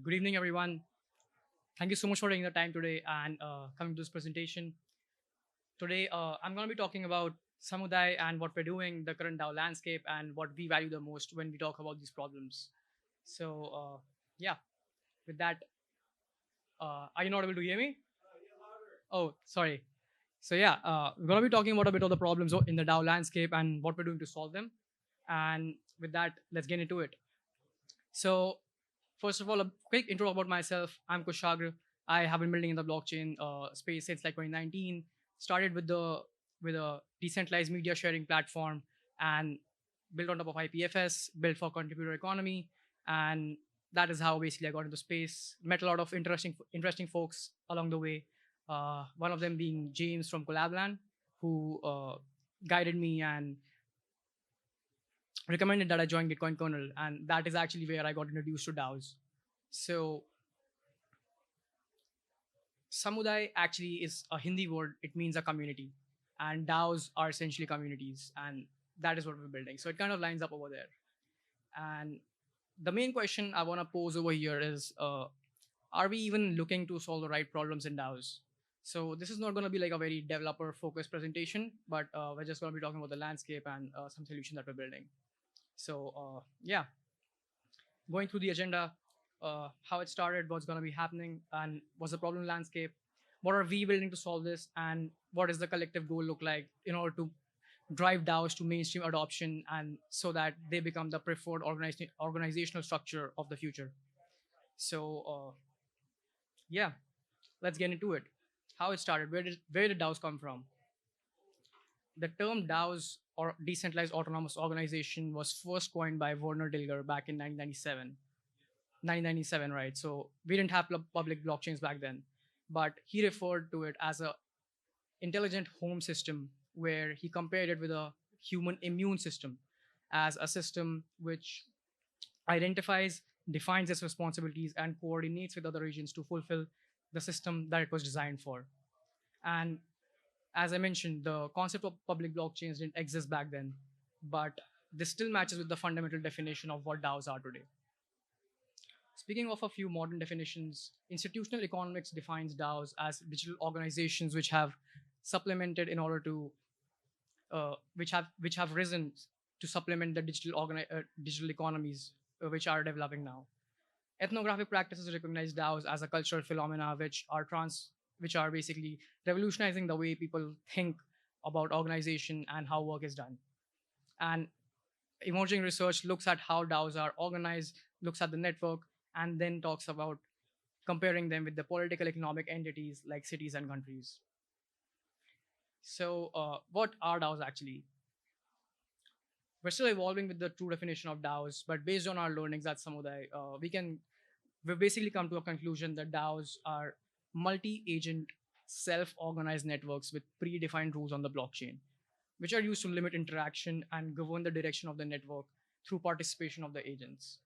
Good evening, everyone. Thank you so much for taking the time today and coming to this presentation. Today, I'm going to be talking about Samudai and what we're doing, the current DAO landscape, and what we value the most when we talk about these problems. So, yeah, with that, are you not able to hear me? Oh, sorry. So, yeah, we're going to be talking about a bit of the problems in the DAO landscape and what we're doing to solve them. And with that, let's get into it. So, first of all, a quick intro about myself. I'm Kushagra. I have been building in the blockchain space since like 2019. Started with a decentralized media sharing platform and built on top of IPFS, built for contributor economy, and that is how basically I got into space. Met a lot of interesting folks along the way. One of them being James from Collabland, who guided me and recommended that I join Gitcoin kernel, and that is actually where I got introduced to DAOs. So Samudai actually is a Hindi word. It means a community, and DAOs are essentially communities, and that is what we're building. So it kind of lines up over there. And the main question I want to pose over here is: are we even looking to solve the right problems in DAOs? So this is not going to be like a very developer-focused presentation, but we're just going to be talking about the landscape and some solutions that we're building. So yeah, going through the agenda, how it started, what's going to be happening, and what's the problem landscape, what are we building to solve this, and what does the collective goal look like in order to drive DAOs to mainstream adoption and so that they become the preferred organizational structure of the future. So yeah, let's get into it. How it started, where did DAOs come from? The term DAOs or decentralized autonomous organization was first coined by Werner Dilger back in 1997, right? So we didn't have public blockchains back then, but he referred to it as a intelligent home system where he compared it with a human immune system as a system which identifies, defines its responsibilities, and coordinates with other regions to fulfill the system that it was designed for. And as I mentioned, the concept of public blockchains didn't exist back then, but this still matches with the fundamental definition of what DAOs are today. Speaking of a few modern definitions, institutional economics defines DAOs as digital organizations which have supplemented in order to which have risen to supplement the digital economies which are developing now. Ethnographic practices recognize DAOs as a cultural phenomena which are basically revolutionizing the way people think about organization and how work is done. And emerging research looks at how DAOs are organized, looks at the network, and then talks about comparing them with the political economic entities like cities and countries. So, what are DAOs actually? We're still evolving with the true definition of DAOs, but based on our learnings at Samudai, we've basically come to a conclusion that DAOs are multi-agent, self-organized networks with predefined rules on the blockchain, which are used to limit interaction and govern the direction of the network through participation of the agents.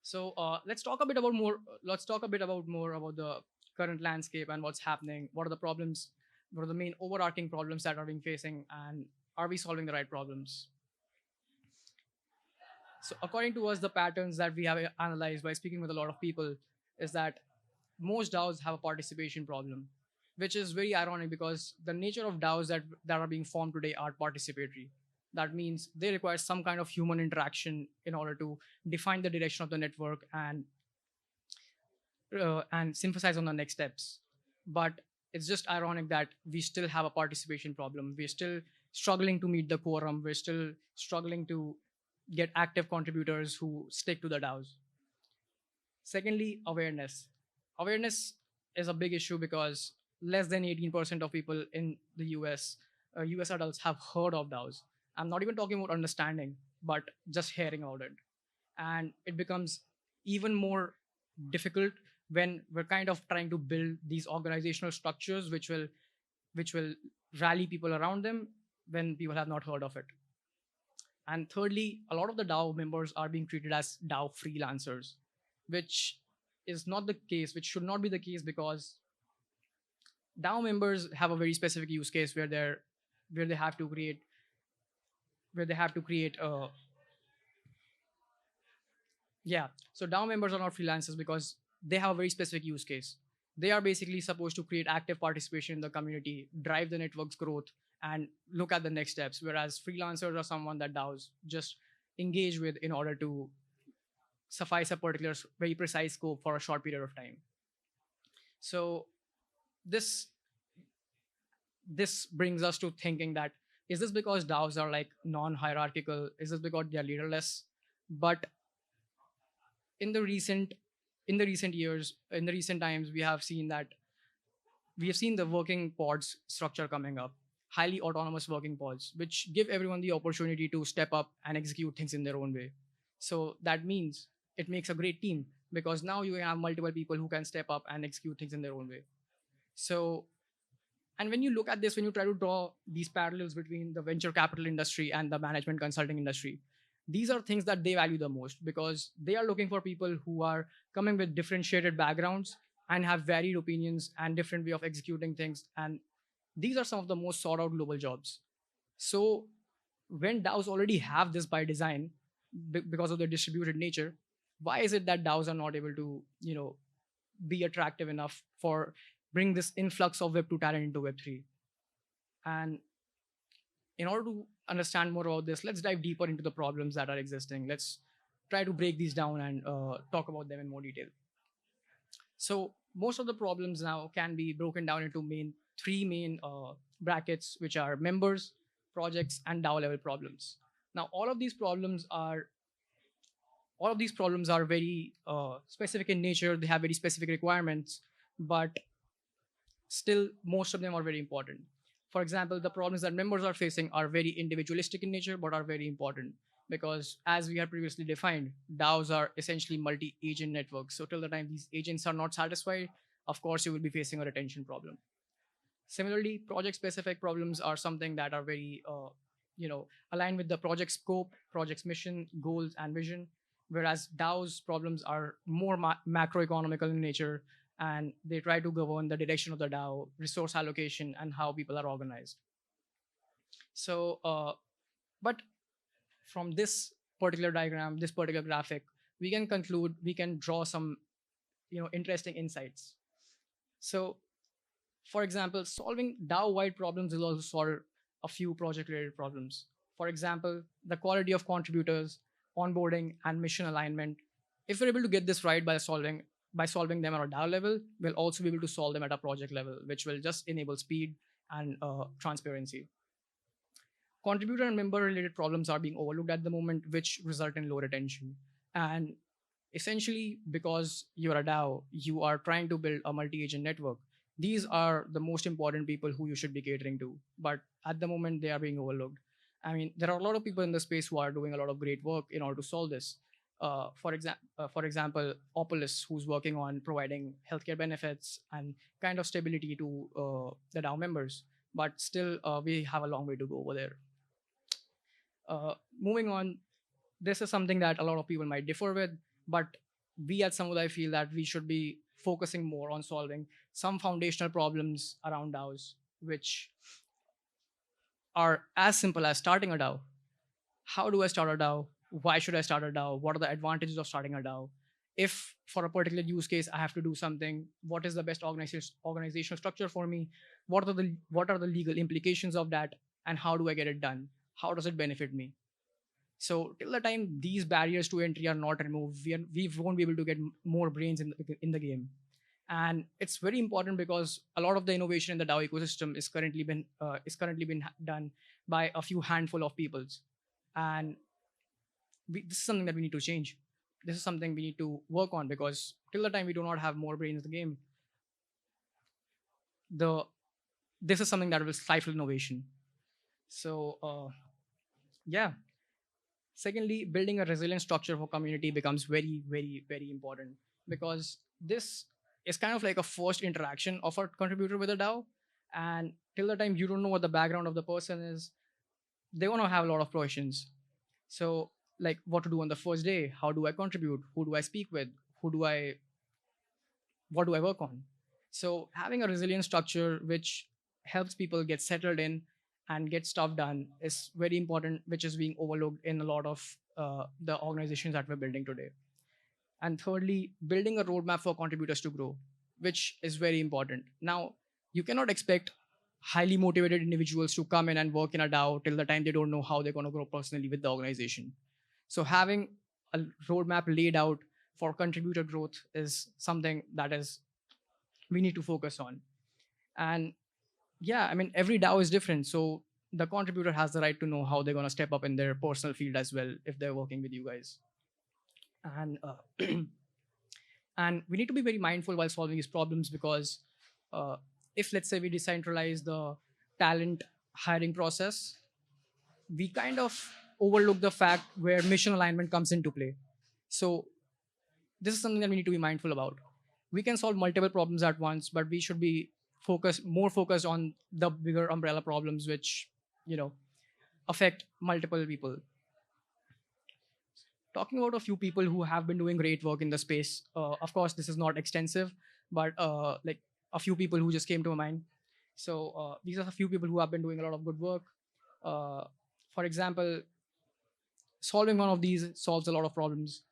So let's talk a bit about more. Let's talk a bit about more about the current landscape and what's happening. What are the problems? What are the main overarching problems that are being facing, and are we solving the right problems? So, according to us, the patterns that we have analyzed by speaking with a lot of people is that most DAOs have a participation problem, which is very ironic because the nature of DAOs that are being formed today are participatory. That means they require some kind of human interaction in order to define the direction of the network and synthesize on the next steps. But it's just ironic that we still have a participation problem. We're still struggling to meet the quorum. We're still struggling to get active contributors who stick to the DAOs. Secondly, awareness. Awareness is a big issue because less than 18% of people in the US adults have heard of DAOs. I'm not even talking about understanding, but just hearing about it. And it becomes even more difficult when we're kind of trying to build these organizational structures which will rally people around them when people have not heard of it. And thirdly, a lot of the DAO members are being treated as DAO freelancers, which is not the case, which should not be the case because DAO members have a very specific use case where they have to create where they have to create Yeah. So DAO members are not freelancers because they have a very specific use case. They are basically supposed to create active participation in the community, drive the network's growth, and look at the next steps. Whereas freelancers are someone that DAOs just engage with in order to suffice a particular very precise scope for a short period of time. So this this brings us to thinking that, is this because DAOs are like non-hierarchical? Is this because they are leaderless? But in the recent years, in the recent times, we have seen the working pods structure coming up, highly autonomous working pods, which give everyone the opportunity to step up and execute things in their own way. So that means it makes a great team because now you have multiple people who can step up and execute things in their own way. So, and when you look at this, when you try to draw these parallels between the venture capital industry and the management consulting industry, these are things that they value the most because they are looking for people who are coming with differentiated backgrounds and have varied opinions and different way of executing things. And these are some of the most sought out global jobs. So when DAOs already have this by design, because of their distributed nature, why is it that DAOs are not able to, be attractive enough for bring this influx of Web2 talent into Web3? And in order to understand more about this, let's dive deeper into the problems that are existing. Let's try to break these down and talk about them in more detail. So most of the problems now can be broken down into three main brackets, which are members, projects, and DAO level problems. Now, all of these problems are very specific in nature. They have very specific requirements, but still most of them are very important. For example, the problems that members are facing are very individualistic in nature, but are very important because, as we have previously defined, DAOs are essentially multi-agent networks. So till the time these agents are not satisfied, of course, you will be facing a retention problem. Similarly, project-specific problems are something that are very, aligned with the project scope, project's mission, goals, and vision. Whereas DAO's problems are more macroeconomical in nature, and they try to govern the direction of the DAO, resource allocation, and how people are organized. So, but from this particular diagram, this particular graphic, we can conclude, we can draw some, interesting insights. So, for example, solving DAO-wide problems will also solve a few project-related problems. For example, the quality of contributors, onboarding, and mission alignment. If we're able to get this right by solving them at a DAO level, we'll also be able to solve them at a project level, which will just enable speed and transparency. Contributor and member related problems are being overlooked at the moment, which result in low retention. And essentially, because you're a DAO, you are trying to build a multi agent network. These are the most important people who you should be catering to. But at the moment, they are being overlooked. I mean, there are a lot of people in the space who are doing a lot of great work in order to solve this. For example, Opolis, who's working on providing healthcare benefits and kind of stability to the DAO members. But still, we have a long way to go over there. Moving on, this is something that a lot of people might differ with, but we at Samudai feel that we should be focusing more on solving some foundational problems around DAOs, which are as simple as starting a DAO. How do I start a DAO? Why should I start a DAO? What are the advantages of starting a DAO? If for a particular use case I have to do something, what is the best organizational structure for me? What are the legal implications of that? And how do I get it done? How does it benefit me? So till the time these barriers to entry are not removed, we won't be able to get more brains in the game. And it's very important because a lot of the innovation in the DAO ecosystem is currently been done by a few handful of peoples, and this is something that we need to change. This is something we need to work on because till the time we do not have more brains in the game, this is something that will stifle innovation. So yeah. Secondly, building a resilient structure for community becomes very, very, very important because this is kind of like a first interaction of a contributor with a DAO. And till the time you don't know what the background of the person is, they want to have a lot of questions. So, like what to do on the first day, how do I contribute, who do I speak with, what do I work on? So, having a resilient structure which helps people get settled in and get stuff done is very important, which is being overlooked in a lot of the organizations that we're building today. And thirdly, building a roadmap for contributors to grow, which is very important. Now, you cannot expect highly motivated individuals to come in and work in a DAO till the time they don't know how they're going to grow personally with the organization. So having a roadmap laid out for contributor growth is something that is we need to focus on. And yeah, I mean, every DAO is different. So the contributor has the right to know how they're going to step up in their personal field as well if they're working with you guys. And and we need to be very mindful while solving these problems because if let's say we decentralize the talent hiring process, we kind of overlook the fact where mission alignment comes into play. So this is something that we need to be mindful about. We can solve multiple problems at once, but we should be more focused on the bigger umbrella problems which you know affect multiple people. Talking about a few people who have been doing great work in the space. Of course, this is not extensive, but like a few people who just came to my mind. So these are a few people who have been doing a lot of good work. Uh, for example, solving one of these solves a lot of problems.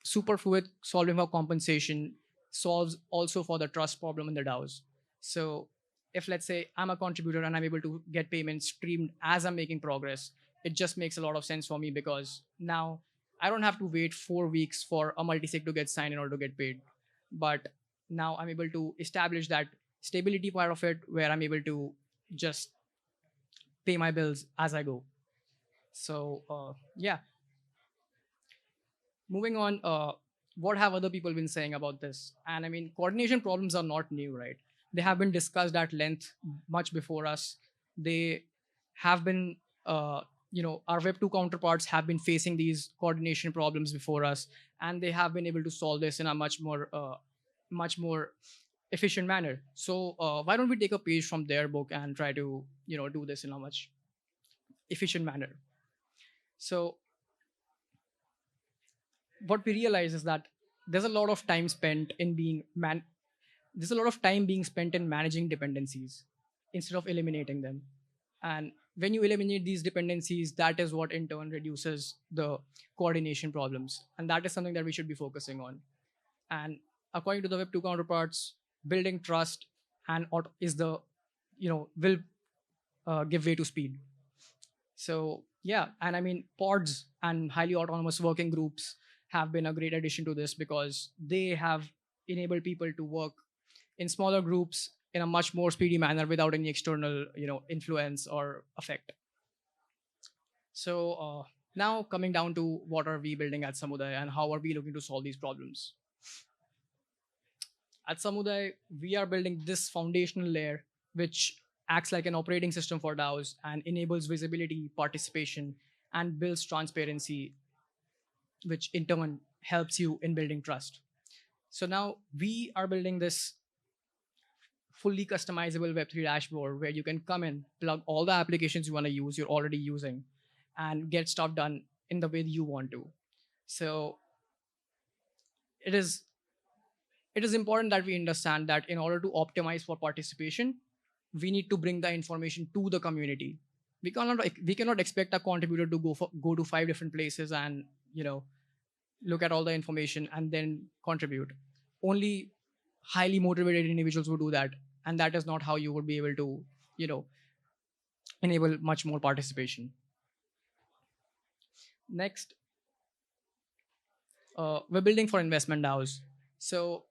Superfluid solving for compensation solves also for the trust problem in the DAOs. So if let's say I'm a contributor and I'm able to get payments streamed as I'm making progress, it just makes a lot of sense for me because now I don't have to wait 4 weeks for a multisig to get signed in order to get paid. But now I'm able to establish that stability part of it where I'm able to just pay my bills as I go. So yeah, moving on, what have other people been saying about this? And I mean, coordination problems are not new, right? They have been discussed at length much before us. They have been, our Web2 counterparts have been facing these coordination problems before us, and they have been able to solve this in a much more efficient manner. So why don't we take a page from their book and try to, do this in a much efficient manner? So what we realize is that there's a lot of time spent in being man there's a lot of time being spent in managing dependencies instead of eliminating them. And when you eliminate these dependencies, that is what in turn reduces the coordination problems, and that is something that we should be focusing on. And according to the Web2 counterparts, building trust is the will give way to speed. So yeah, and I mean, pods and highly autonomous working groups have been a great addition to this because they have enabled people to work in smaller groups in a much more speedy manner without any external, influence or effect. So now coming down to what are we building at Samudai and how are we looking to solve these problems? At Samudai, we are building this foundational layer which acts like an operating system for DAOs and enables visibility, participation, and builds transparency, which in turn helps you in building trust. So now we are building this fully customizable Web3 dashboard where you can come in, plug all the applications you want to use, you're already using, and get stuff done in the way you want to. So it is it is important that we understand that in order to optimize for participation, we need to bring the information to the community. We cannot expect a contributor to go to 5 different places and look at all the information and then contribute. Only highly motivated individuals would do that, and that is not how you would be able to you know enable much more participation. Next, we're building for investment DAOs. So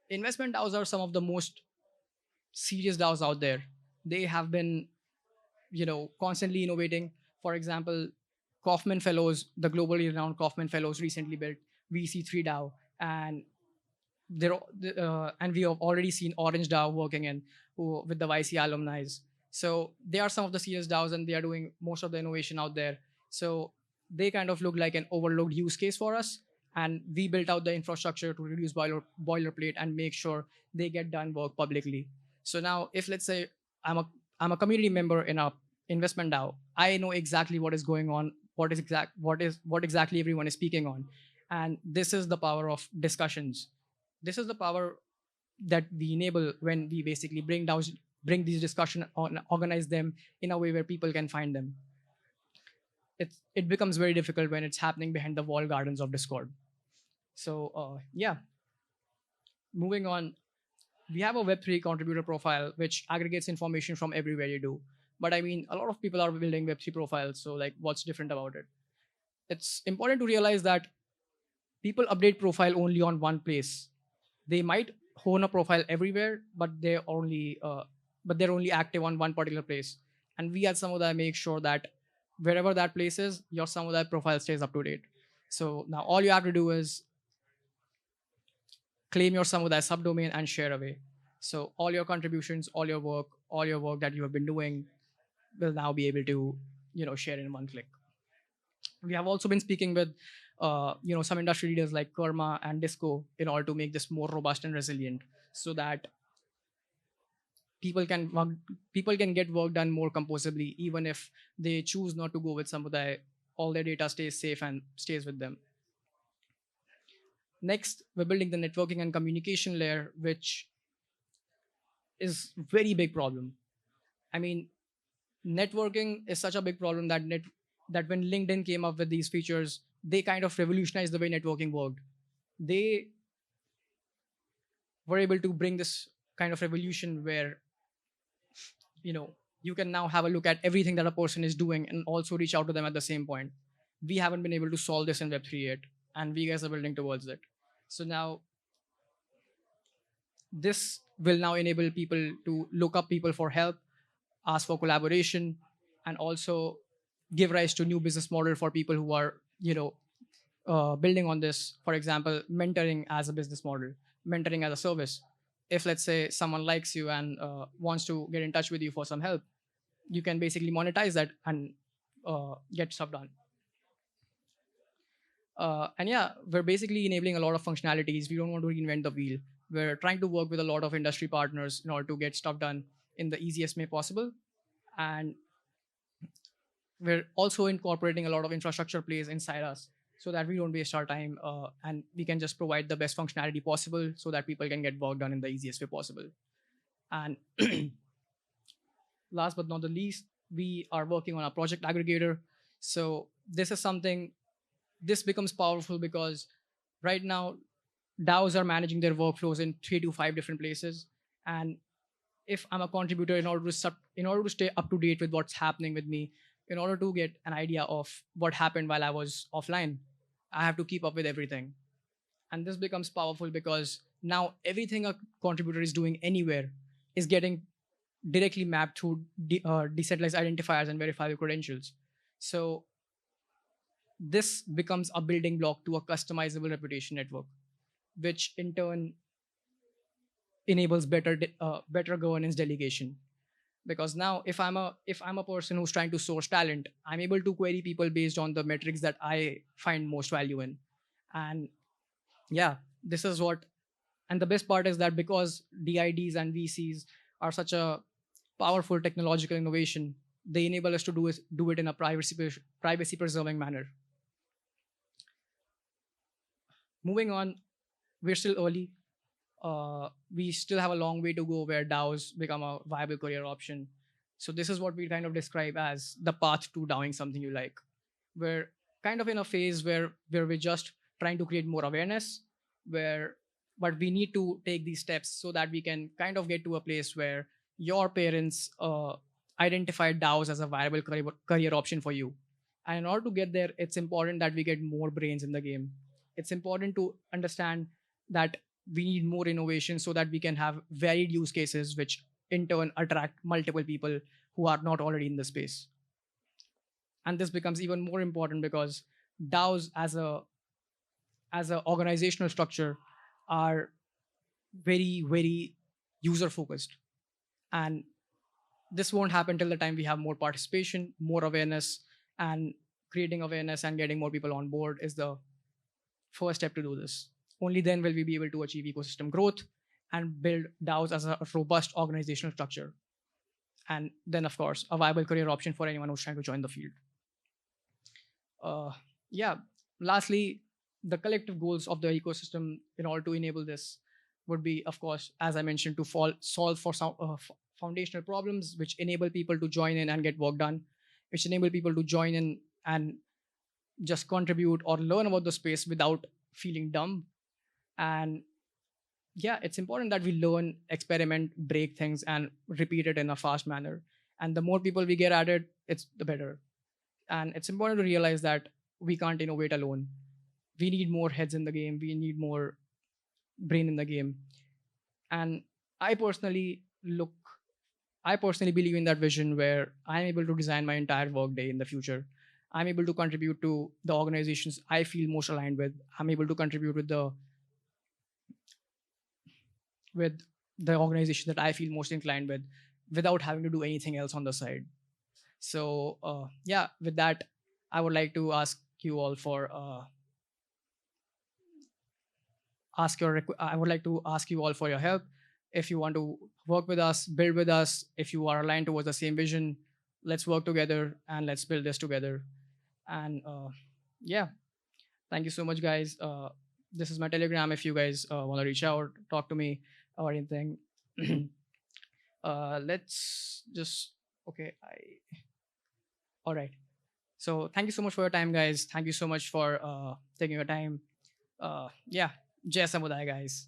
investment DAOs are some of the most serious DAOs out there. They have been constantly innovating. For example, Kaufman Fellows, the globally renowned Kaufman Fellows, recently built VC3 DAO, and and we have already seen Orange DAO working with the YC alumni. So they are some of the serious DAOs, and they are doing most of the innovation out there. So they kind of look like an overlooked use case for us, and we built out the infrastructure to reduce boilerplate and make sure they get done work publicly. So now, if let's say I'm a community member in a investment DAO, I know exactly what is going on, what exactly everyone is speaking on, and this is the power of discussions. This is the power that we enable when we basically bring these discussion on, organize them in a way where people can find them. It becomes very difficult when it's happening behind the wall gardens of Discord. So yeah, moving on, we have a Web3 contributor profile which aggregates information from everywhere you do. But I mean, a lot of people are building Web3 profiles. So like, what's different about it? It's important to realize that people update profile only on one place. They might hone a profile everywhere, but they're only active on one particular place. And we at Samudai make sure that wherever that place is, your Samudai profile stays up to date. So now all you have to do is claim your Samudai subdomain and share away. So all your contributions, all your work that you have been doing will now be able to, share in one click. We have also been speaking with, some industry leaders like Karma and Disco in order to make this more robust and resilient, so that people can get work done more composably, even if they choose not to go with Samudai. All their data stays safe and stays with them. Next, we're building the networking and communication layer, which is very big problem. I mean, networking is such a big problem that when LinkedIn came up with these features, they kind of revolutionized the way networking worked. They were able to bring this kind of revolution where you can now have a look at everything that a person is doing and also reach out to them at the same point. We haven't been able to solve this in Web3 yet, and we guys are building towards it. So now this will now enable people to look up people for help, ask for collaboration, and also give rise to new business model for people who are building on this. For example, mentoring as a business model, mentoring as a service. If let's say someone likes you and wants to get in touch with you for some help, you can basically monetize that and get stuff done. And yeah, we're basically enabling a lot of functionalities. We don't want to reinvent the wheel. We're trying to work with a lot of industry partners in order to get stuff done in the easiest way possible. And we're also incorporating a lot of infrastructure plays inside us so that we don't waste our time, and we can just provide the best functionality possible so that people can get work done in the easiest way possible. And last but not the least, we are working on a project aggregator. So this becomes powerful because right now DAOs are managing their workflows in 3 to 5 different places. And if I'm a contributor, in order to stay up to date with what's happening with me, in order to get an idea of what happened while I was offline, I have to keep up with everything. And this becomes powerful because now everything a contributor is doing anywhere is getting directly mapped through decentralized identifiers and verifiable credentials. So this becomes a building block to a customizable reputation network, which in turn enables better governance delegation. Because now if I'm a person who's trying to source talent, I'm able to query people based on the metrics that I find most value in. And yeah, this is what and the best part is that because DIDs and VCs are such a powerful technological innovation, they enable us to do it in a privacy preserving manner. Moving on, we're still early. We still have a long way to go where DAOs become a viable career option. So this is what we kind of describe as the path to DAOing something you like. We're kind of in a phase where we're just trying to create more awareness, but we need to take these steps so that we can kind of get to a place where your parents identify DAOs as a viable career option for you. And in order to get there, it's important that we get more brains in the game. It's important to understand that we need more innovation so that we can have varied use cases, which in turn attract multiple people who are not already in the space. And this becomes even more important because DAOs as a organizational structure are very, very user focused. And this won't happen till the time we have more participation, more awareness, and creating awareness and getting more people on board is the first step to do this. Only then will we be able to achieve ecosystem growth and build DAOs as a robust organizational structure. And then, of course, a viable career option for anyone who's trying to join the field. Yeah, lastly, the collective goals of the ecosystem in order to enable this would be, of course, as I mentioned, to solve for some foundational problems which enable people to join in and get work done, which enable people to join in and just contribute or learn about the space without feeling dumb. And yeah, it's important that we learn, experiment, break things, and repeat it in a fast manner. And the more people we get at it, it's the better. And it's important to realize that we can't innovate alone. We need more heads in the game. We need more brain in the game. And I personally look, I personally believe in that vision where I'm able to design my entire workday in the future. I'm able to contribute to the organizations I feel most aligned with. I'm able to contribute with the organization that I feel most inclined with without having to do anything else on the side. So yeah, with that, I would like to ask you all for I would like to ask you all for your help. If you want to work with us, build with us, if you are aligned towards the same vision, let's work together and let's build this together. And yeah, thank you so much, guys. This is my Telegram. If you guys want to reach out, talk to me or anything. Let's just okay. All right. So thank you so much for your time, guys. Thank you so much for taking your time. Yeah, Jai Samudai, guys.